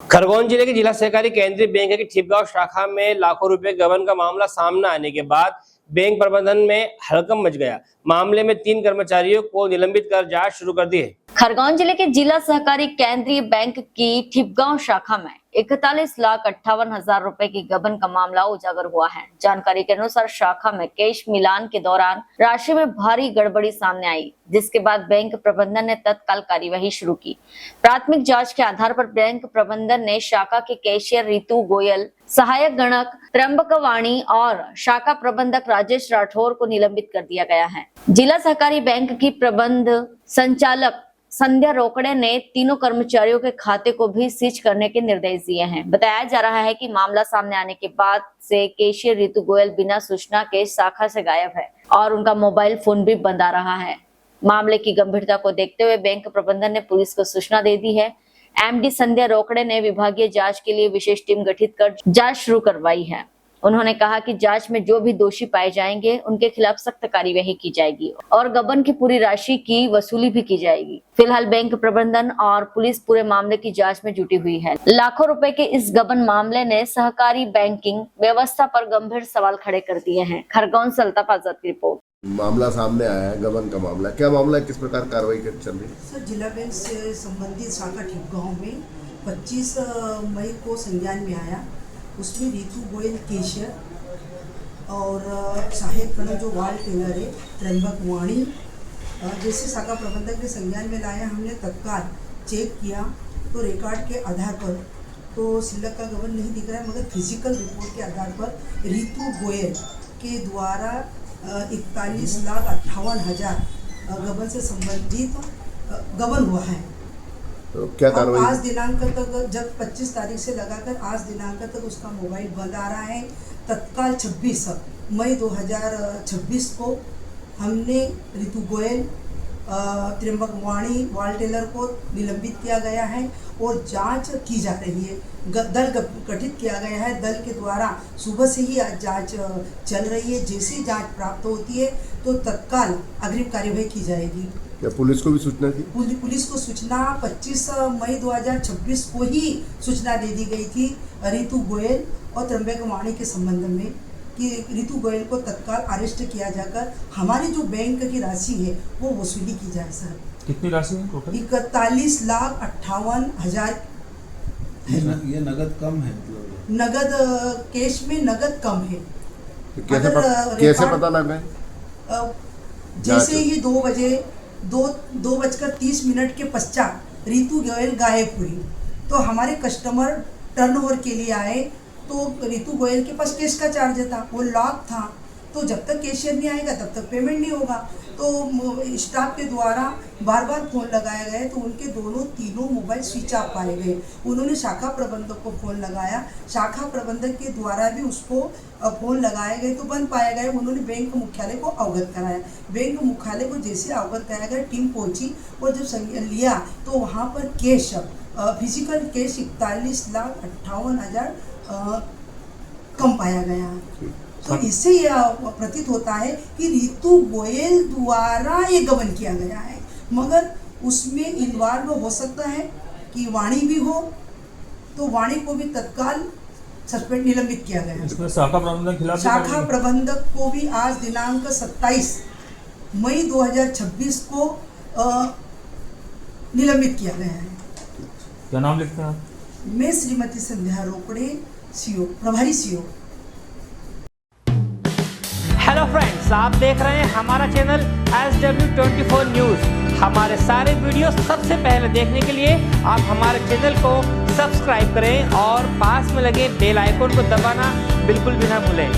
खरगोन जिले के जिला सहकारी केंद्रीय बैंक की ठिपगांव शाखा में लाखों रुपए गबन का मामला सामने आने के बाद बैंक प्रबंधन में हड़कंप मच गया। मामले में 3 कर्मचारियों को निलंबित कर जांच शुरू कर दी है। खरगोन जिले के जिला सहकारी केंद्रीय बैंक की ठिपगांव शाखा में 41,58,000 रुपए की गबन का मामला उजागर हुआ है। जानकारी के अनुसार शाखा में कैश मिलान के दौरान राशि में भारी गड़बड़ी सामने आई, जिसके बाद बैंक प्रबंधन ने तत्काल कार्यवाही शुरू की। प्राथमिक जांच के आधार पर बैंक प्रबंधन ने शाखा के कैशियर रितु गोयल, सहायक गणक त्र्यंबक वाणी और शाखा प्रबंधक राजेश राठौर को निलंबित कर दिया गया है। जिला सहकारी बैंक की प्रबंध संचालक संध्या रोकड़े ने तीनों कर्मचारियों के खाते को भी सीज करने के निर्देश दिए हैं। बताया जा रहा है कि मामला सामने आने के बाद से कैशियर रितु गोयल बिना सूचना के शाखा से गायब है और उनका मोबाइल फोन भी बंद आ रहा है। मामले की गंभीरता को देखते हुए बैंक प्रबंधन ने पुलिस को सूचना दे दी है। एमडी संध्या रोकड़े ने विभागीय जांच के लिए विशेष टीम गठित कर जांच शुरू करवाई है। उन्होंने कहा कि जांच में जो भी दोषी पाए जाएंगे उनके खिलाफ सख्त कार्यवाही की जाएगी और गबन की पूरी राशि की वसूली भी की जाएगी। फिलहाल बैंक प्रबंधन और पुलिस पूरे मामले की जांच में जुटी हुई है। लाखों रुपए के इस गबन मामले ने सहकारी बैंकिंग व्यवस्था पर गंभीर सवाल खड़े कर दिए हैं। खरगोन से अल्ताफ आजाद की रिपोर्ट। मामला सामने आया है, गबन का मामला। क्या मामला है, किस प्रकार कार्रवाई चल रही है? सर, जिला बैंक से संबंधित शाखा ठिपगांव में 25 मई को संज्ञान में आया। उसमें रितु गोयल कैशियर और सहायक गणक जो वाल टेलर है त्र्यंबक वाणी जैसे शाखा प्रबंधक ने संज्ञान में लाया। हमने तत्काल चेक किया तो रिकॉर्ड के आधार पर तो सिलक का गबन नहीं दिख रहा है, मगर फिजिकल रिपोर्ट के आधार पर रितु गोयल के द्वारा 41,58,000 गबन से संबंधित गबन हुआ है। तो क्या कार्रवाई? आज दिनांक तक, जब 25 तारीख से लगाकर आज दिनांक तक उसका मोबाइल बंद आ रहा है। तत्काल 26 मई 2026 को हमने रितु गोयल, त्र्यंबक वाणी, वाल टेलर को निलंबित किया गया है और जांच की जा रही है। दल गठित किया गया है। दल के द्वारा सुबह से ही आज जांच चल रही है। जैसे ही जांच प्राप्त होती है तो तत्काल अग्रिम कार्यवाही की जाएगी। क्या पुलिस को भी सूचना दी? पुलिस को सूचना 25 मई 2026 को ही सूचना दे दी गई थी रितु गोयल और त्र्यंबक वाणी के संबंध में कि रितु गोयल को तत्काल अरेस्ट किया जाकर हमारी जो बैंक की राशि है वो वसूली की जाए। सर, कितनी राशि है टोटल? 41,58,000 ये नगद कम है? नगद कैश में नगद कम है। कैसे पता लगा? जैसे ही 2:30 के पश्चात रितु गोयल गायब हुई तो हमारे कस्टमर टर्नओवर के लिए आए तो रितु गोयल के पास कैश का चार्ज था, वो लॉक था। तो जब तक कैशियर नहीं आएगा तब तक पेमेंट नहीं होगा। तो स्टाफ के द्वारा बार बार फ़ोन लगाया गया तो उनके तीनों मोबाइल स्विच ऑफ पाए गए। उन्होंने शाखा प्रबंधक को फ़ोन लगाया, शाखा प्रबंधक के द्वारा भी उसको फ़ोन लगाए गए तो बंद पाया गया। उन्होंने बैंक मुख्यालय को अवगत कराया। बैंक मुख्यालय को जैसे अवगत कराया गया, टीम पहुंची और जब संज्ञान लिया तो वहाँ पर कैश, फिजिकल कैश 41,58,000 कम पाया गया। तो इससे यह प्रतीत होता है कि रितु गोयल द्वारा ये गबन किया गया है, मगर उसमें इन्वॉल्व हो सकता है कि वाणी भी हो, तो वाणी को भी तत्काल सस्पेंड निलंबित किया गया है। शाखा प्रबंधक खिलाफ शाखा प्रबंधक को भी आज दिनांक 27 मई 2026 को निलंबित किया गया है। क्या नाम लिखते हैं आप? मैं श्रीमती संध्या रोकड़े, सीओ, प्रभारी सीओ। हेलो फ्रेंड्स, आप देख रहे हैं हमारा चैनल SW24 न्यूज़। हमारे सारे वीडियो सबसे पहले देखने के लिए आप हमारे चैनल को सब्सक्राइब करें और पास में लगे बेल आइकन को दबाना बिल्कुल भी ना भूलें।